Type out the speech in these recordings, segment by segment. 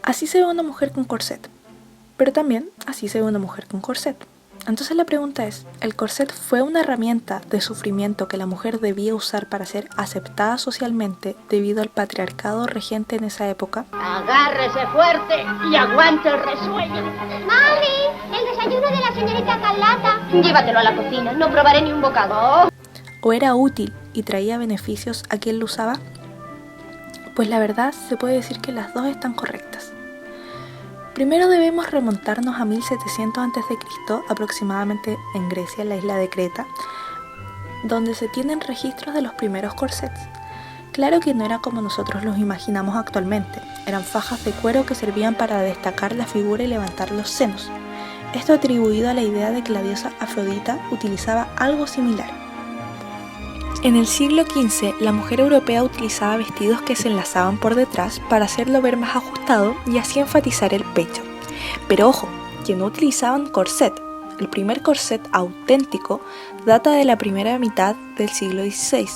Así se ve una mujer con corset, pero también así se ve una mujer con corset. Entonces la pregunta es, ¿el corset fue una herramienta de sufrimiento que la mujer debía usar para ser aceptada socialmente debido al patriarcado regente en esa época? Agárrese fuerte y aguante el resuello. ¡Mami! ¡El desayuno de la señorita Carlata! Llévatelo a la cocina, no probaré ni un bocado. ¿O era útil y traía beneficios a quien lo usaba? Pues la verdad se puede decir que las dos están correctas. Primero debemos remontarnos a 1700 a.C., aproximadamente en Grecia, en la isla de Creta, donde se tienen registros de los primeros corsets. Claro que no era como nosotros los imaginamos actualmente, eran fajas de cuero que servían para destacar la figura y levantar los senos. Esto atribuido a la idea de que la diosa Afrodita utilizaba algo similar. En el siglo XV, la mujer europea utilizaba vestidos que se enlazaban por detrás para hacerlo ver más ajustado y así enfatizar el pecho. Pero ojo, que no utilizaban corset. El primer corset auténtico data de la primera mitad del siglo XVI,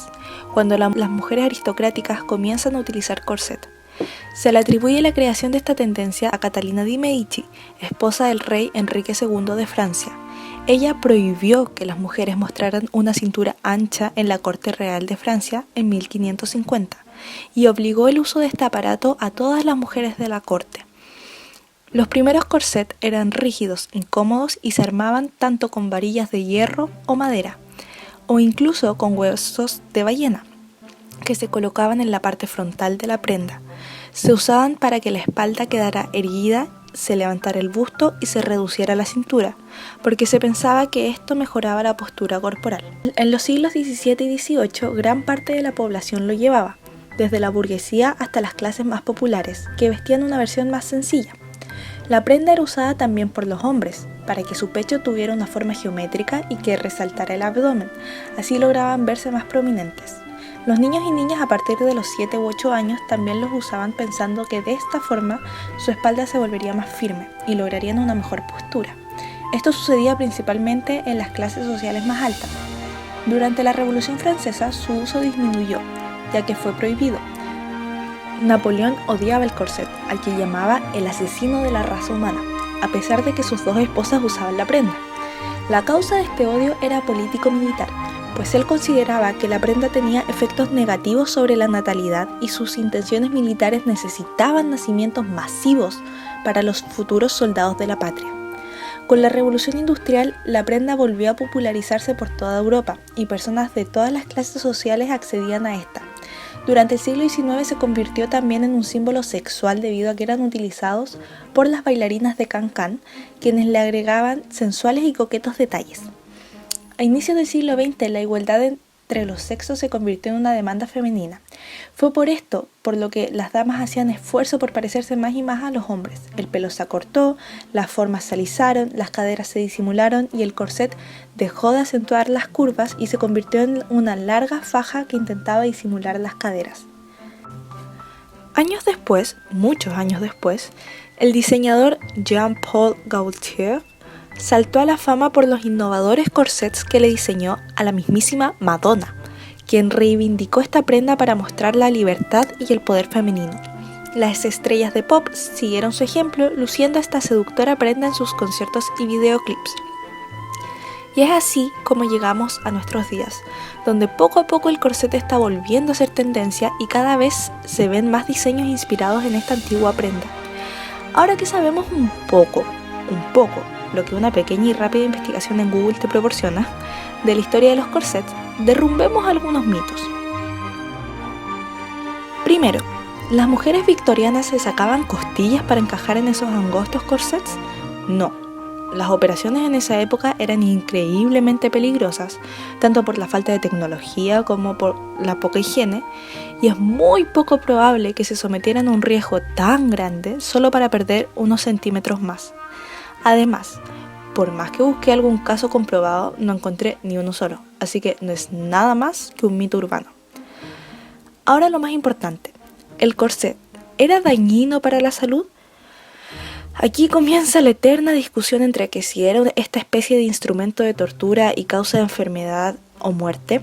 cuando las mujeres aristocráticas comienzan a utilizar corset. Se le atribuye la creación de esta tendencia a Catalina di Medici, esposa del rey Enrique II de Francia. Ella prohibió que las mujeres mostraran una cintura ancha en la corte real de Francia en 1550 y obligó el uso de este aparato a todas las mujeres de la corte. Los primeros corsets eran rígidos, incómodos y se armaban tanto con varillas de hierro o madera, o incluso con huesos de ballena, que se colocaban en la parte frontal de la prenda. Se usaban para que la espalda quedara erguida, se levantara el busto y se reduciera la cintura, porque se pensaba que esto mejoraba la postura corporal. En los siglos XVII y XVIII, gran parte de la población lo llevaba, desde la burguesía hasta las clases más populares, que vestían una versión más sencilla. La prenda era usada también por los hombres, para que su pecho tuviera una forma geométrica y que resaltara el abdomen, así lograban verse más prominentes. Los niños y niñas a partir de los 7 u 8 años también los usaban pensando que de esta forma su espalda se volvería más firme y lograrían una mejor postura. Esto sucedía principalmente en las clases sociales más altas. Durante la Revolución Francesa su uso disminuyó, ya que fue prohibido. Napoleón odiaba el corset, al que llamaba el asesino de la raza humana, a pesar de que sus dos esposas usaban la prenda. La causa de este odio era político-militar, pues él consideraba que la prenda tenía efectos negativos sobre la natalidad y sus intenciones militares necesitaban nacimientos masivos para los futuros soldados de la patria. Con la Revolución Industrial, la prenda volvió a popularizarse por toda Europa y personas de todas las clases sociales accedían a esta. Durante el siglo XIX se convirtió también en un símbolo sexual debido a que eran utilizados por las bailarinas de cancán, quienes le agregaban sensuales y coquetos detalles. A inicios del siglo XX, la igualdad entre los sexos se convirtió en una demanda femenina. Fue por esto por lo que las damas hacían esfuerzo por parecerse más y más a los hombres. El pelo se acortó, las formas se alisaron, las caderas se disimularon y el corset dejó de acentuar las curvas y se convirtió en una larga faja que intentaba disimular las caderas. Años después, muchos años después, el diseñador Jean-Paul Gaultier saltó a la fama por los innovadores corsets que le diseñó a la mismísima Madonna, quien reivindicó esta prenda para mostrar la libertad y el poder femenino. Las estrellas de pop siguieron su ejemplo, luciendo esta seductora prenda en sus conciertos y videoclips. Y es así como llegamos a nuestros días, donde poco a poco el corset está volviendo a ser tendencia y cada vez se ven más diseños inspirados en esta antigua prenda. Ahora que sabemos un poco, lo que una pequeña y rápida investigación en Google te proporciona, de la historia de los corsets, derrumbemos algunos mitos. Primero, ¿las mujeres victorianas se sacaban costillas para encajar en esos angostos corsets? No. Las operaciones en esa época eran increíblemente peligrosas, tanto por la falta de tecnología como por la poca higiene, y es muy poco probable que se sometieran a un riesgo tan grande solo para perder unos centímetros más. Además, por más que busqué algún caso comprobado, no encontré ni uno solo, así que no es nada más que un mito urbano. Ahora lo más importante, ¿el corset era dañino para la salud? Aquí comienza la eterna discusión entre que si era esta especie de instrumento de tortura y causa de enfermedad o muerte,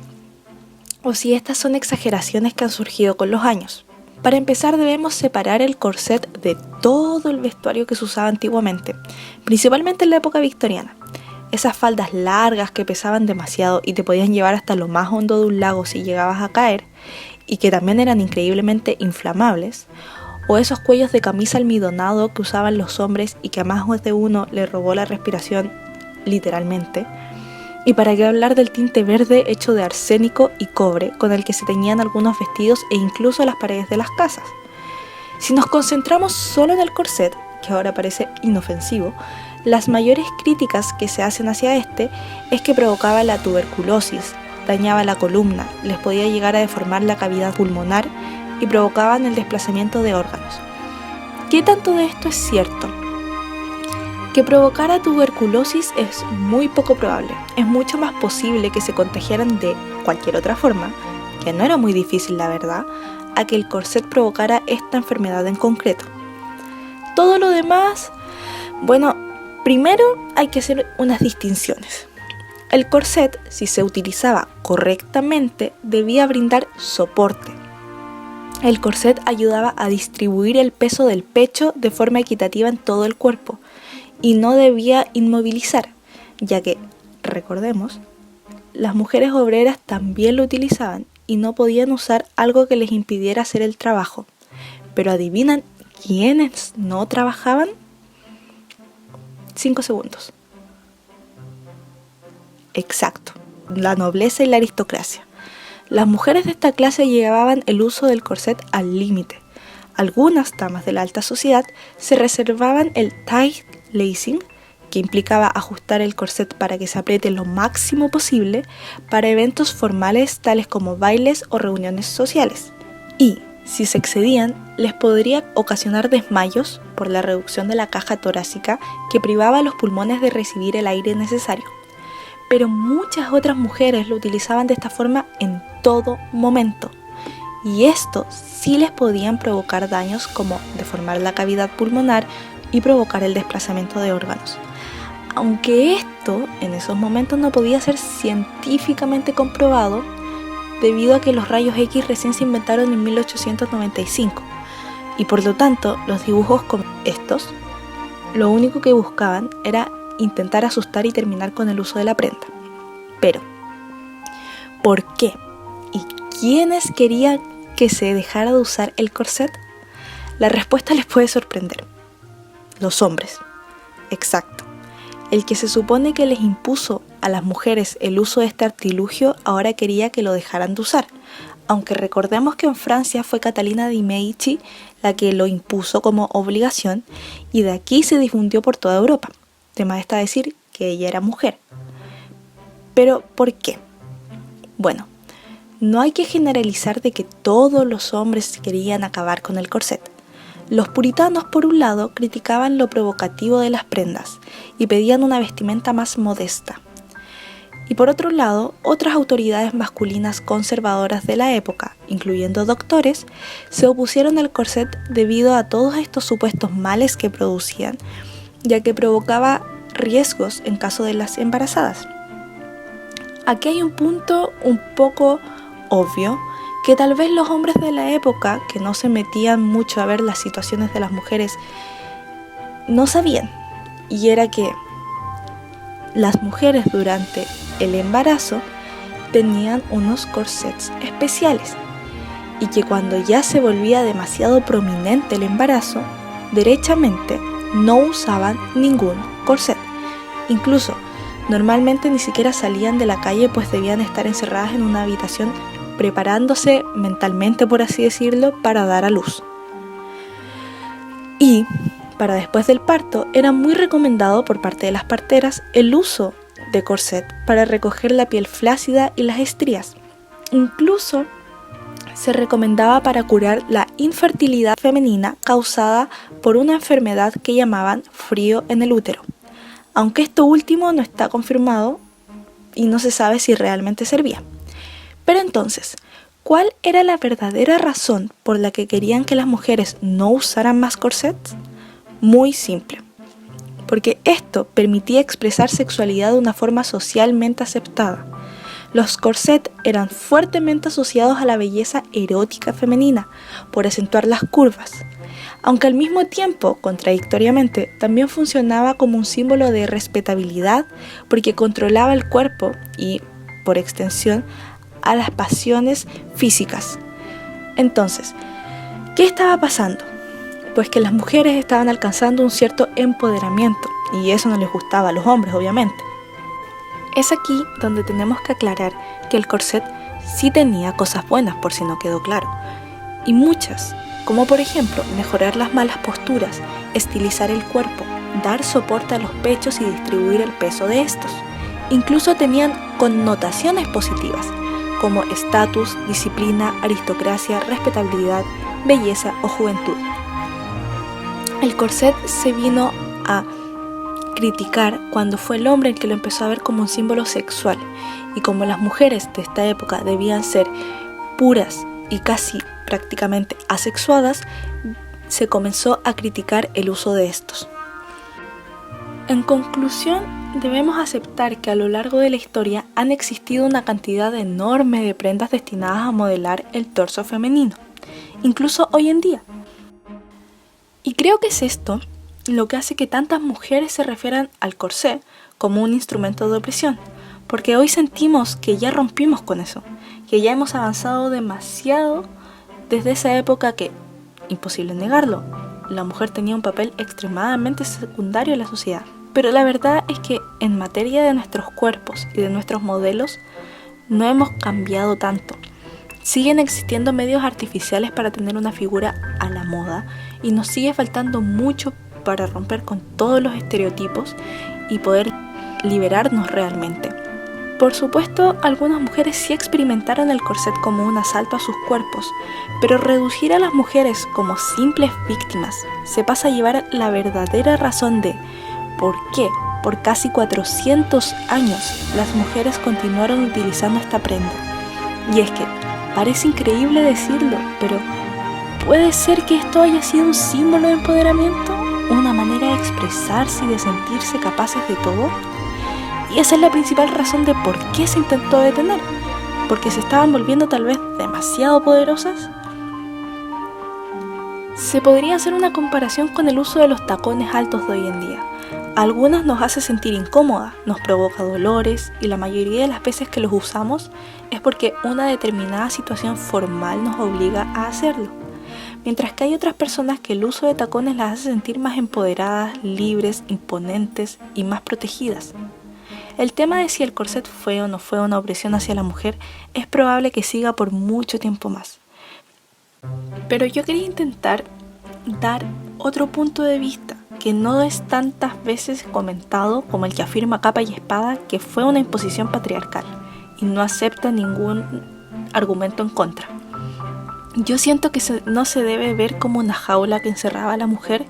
o si estas son exageraciones que han surgido con los años. Para empezar, debemos separar el corset de todo el vestuario que se usaba antiguamente, principalmente en la época victoriana. Esas faldas largas que pesaban demasiado y te podían llevar hasta lo más hondo de un lago si llegabas a caer, y que también eran increíblemente inflamables, o esos cuellos de camisa almidonado que usaban los hombres y que a más de uno le robó la respiración, literalmente. Y para qué hablar del tinte verde hecho de arsénico y cobre con el que se teñían algunos vestidos e incluso las paredes de las casas. Si nos concentramos solo en el corset, que ahora parece inofensivo, las mayores críticas que se hacen hacia este es que provocaba la tuberculosis, dañaba la columna, les podía llegar a deformar la cavidad pulmonar y provocaban el desplazamiento de órganos. ¿Qué tanto de esto es cierto? Que provocara tuberculosis es muy poco probable. Es mucho más posible que se contagiaran de cualquier otra forma, que no era muy difícil la verdad, a que el corset provocara esta enfermedad en concreto. Todo lo demás, bueno, primero hay que hacer unas distinciones. El corset, si se utilizaba correctamente, debía brindar soporte. El corset ayudaba a distribuir el peso del pecho de forma equitativa en todo el cuerpo y no debía inmovilizar, ya que, recordemos, las mujeres obreras también lo utilizaban y no podían usar algo que les impidiera hacer el trabajo. Pero ¿adivinan quiénes no trabajaban? 5 segundos. Exacto, la nobleza y la aristocracia. Las mujeres de esta clase llevaban el uso del corset al límite. Algunas damas de la alta sociedad se reservaban el tight lacing, que implicaba ajustar el corset para que se apriete lo máximo posible para eventos formales tales como bailes o reuniones sociales. Y, si se excedían, les podría ocasionar desmayos por la reducción de la caja torácica que privaba a los pulmones de recibir el aire necesario. Pero muchas otras mujeres lo utilizaban de esta forma en todo momento. Y esto sí les podían provocar daños como deformar la cavidad pulmonar y provocar el desplazamiento de órganos. Aunque esto en esos momentos no podía ser científicamente comprobado debido a que los rayos X recién se inventaron en 1895 y por lo tanto los dibujos como estos lo único que buscaban era intentar asustar y terminar con el uso de la prenda. Pero, ¿por qué? ¿Y quiénes querían que se dejara de usar el corset? La respuesta les puede sorprender. Los hombres. Exacto. El que se supone que les impuso a las mujeres el uso de este artilugio ahora quería que lo dejaran de usar, aunque recordemos que en Francia fue Catalina de Medici la que lo impuso como obligación y de aquí se difundió por toda Europa. De más está decir que ella era mujer. Pero, ¿por qué? Bueno, no hay que generalizar de que todos los hombres querían acabar con el corset. Los puritanos, por un lado, criticaban lo provocativo de las prendas y pedían una vestimenta más modesta. Y por otro lado, otras autoridades masculinas conservadoras de la época, incluyendo doctores, se opusieron al corset debido a todos estos supuestos males que producían, ya que provocaba riesgos en caso de las embarazadas. Aquí hay un punto un poco obvio, que tal vez los hombres de la época, que no se metían mucho a ver las situaciones de las mujeres, no sabían, y era que las mujeres durante el embarazo tenían unos corsets especiales, y que cuando ya se volvía demasiado prominente el embarazo, derechamente no usaban ningún corset. Incluso, normalmente ni siquiera salían de la calle, pues debían estar encerradas en una habitación preparándose mentalmente, por así decirlo, para dar a luz. Y para después del parto era muy recomendado por parte de las parteras el uso de corset para recoger la piel flácida y las estrías. Incluso se recomendaba para curar la infertilidad femenina causada por una enfermedad que llamaban frío en el útero, aunque esto último no está confirmado y no se sabe si realmente servía. Pero entonces, ¿cuál era la verdadera razón por la que querían que las mujeres no usaran más corsets? Muy simple, porque esto permitía expresar sexualidad de una forma socialmente aceptada. Los corsets eran fuertemente asociados a la belleza erótica femenina, por acentuar las curvas, aunque al mismo tiempo, contradictoriamente, también funcionaba como un símbolo de respetabilidad porque controlaba el cuerpo y, por extensión, a las pasiones físicas. Entonces, ¿qué estaba pasando? Pues que las mujeres estaban alcanzando un cierto empoderamiento, y eso no les gustaba a los hombres, obviamente. Es aquí donde tenemos que aclarar que el corset sí tenía cosas buenas, por si no quedó claro, y muchas, como por ejemplo mejorar las malas posturas, estilizar el cuerpo, dar soporte a los pechos y distribuir el peso de estos. Incluso tenían connotaciones positivas, como estatus, disciplina, aristocracia, respetabilidad, belleza o juventud. El corset se vino a criticar cuando fue el hombre el que lo empezó a ver como un símbolo sexual, y como las mujeres de esta época debían ser puras y casi prácticamente asexuadas, se comenzó a criticar el uso de estos. En conclusión, debemos aceptar que a lo largo de la historia han existido una cantidad enorme de prendas destinadas a modelar el torso femenino, incluso hoy en día. Y creo que es esto lo que hace que tantas mujeres se refieran al corsé como un instrumento de opresión, porque hoy sentimos que ya rompimos con eso, que ya hemos avanzado demasiado desde esa época que, imposible negarlo, la mujer tenía un papel extremadamente secundario en la sociedad. Pero la verdad es que en materia de nuestros cuerpos y de nuestros modelos no hemos cambiado tanto. Siguen existiendo medios artificiales para tener una figura a la moda y nos sigue faltando mucho para romper con todos los estereotipos y poder liberarnos realmente. Por supuesto, algunas mujeres sí experimentaron el corset como un asalto a sus cuerpos, pero reducir a las mujeres como simples víctimas se pasa a llevar la verdadera razón de por qué, por casi 400 años, las mujeres continuaron utilizando esta prenda. Y es que, parece increíble decirlo, pero ¿puede ser que esto haya sido un símbolo de empoderamiento? ¿Una manera de expresarse y de sentirse capaces de todo? Y esa es la principal razón de por qué se intentó detener, porque se estaban volviendo tal vez demasiado poderosas. Se podría hacer una comparación con el uso de los tacones altos de hoy en día. A algunas nos hace sentir incómoda, nos provoca dolores y la mayoría de las veces que los usamos es porque una determinada situación formal nos obliga a hacerlo. Mientras que hay otras personas que el uso de tacones las hace sentir más empoderadas, libres, imponentes y más protegidas. El tema de si el corset fue o no fue una opresión hacia la mujer es probable que siga por mucho tiempo más. Pero yo quería intentar dar otro punto de vista que no es tantas veces comentado como el que afirma capa y espada que fue una imposición patriarcal y no acepta ningún argumento en contra. Yo siento que no se debe ver como una jaula que encerraba a la mujer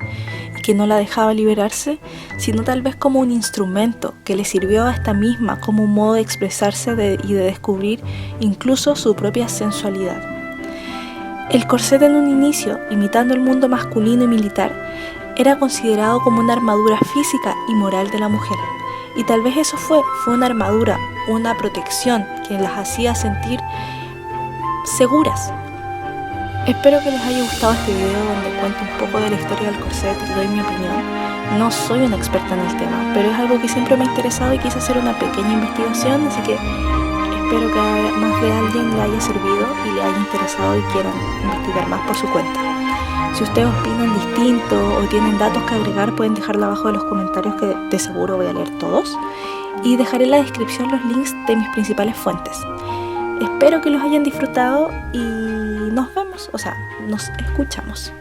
y que no la dejaba liberarse, sino tal vez como un instrumento que le sirvió a esta misma como un modo de expresarse y de descubrir incluso su propia sensualidad. El corset en un inicio, imitando el mundo masculino y militar, era considerado como una armadura física y moral de la mujer. Y tal vez eso fue una armadura, una protección que las hacía sentir seguras. Espero que les haya gustado este video donde cuento un poco de la historia del corset y doy mi opinión. No soy una experta en el tema, pero es algo que siempre me ha interesado y quise hacer una pequeña investigación, así que espero que a más de alguien le haya servido y le haya interesado y quieran investigar más por su cuenta. Si ustedes opinan distinto o tienen datos que agregar, pueden dejarlo abajo en los comentarios que de seguro voy a leer todos. Y dejaré en la descripción los links de mis principales fuentes. Espero que los hayan disfrutado y nos vemos, nos escuchamos.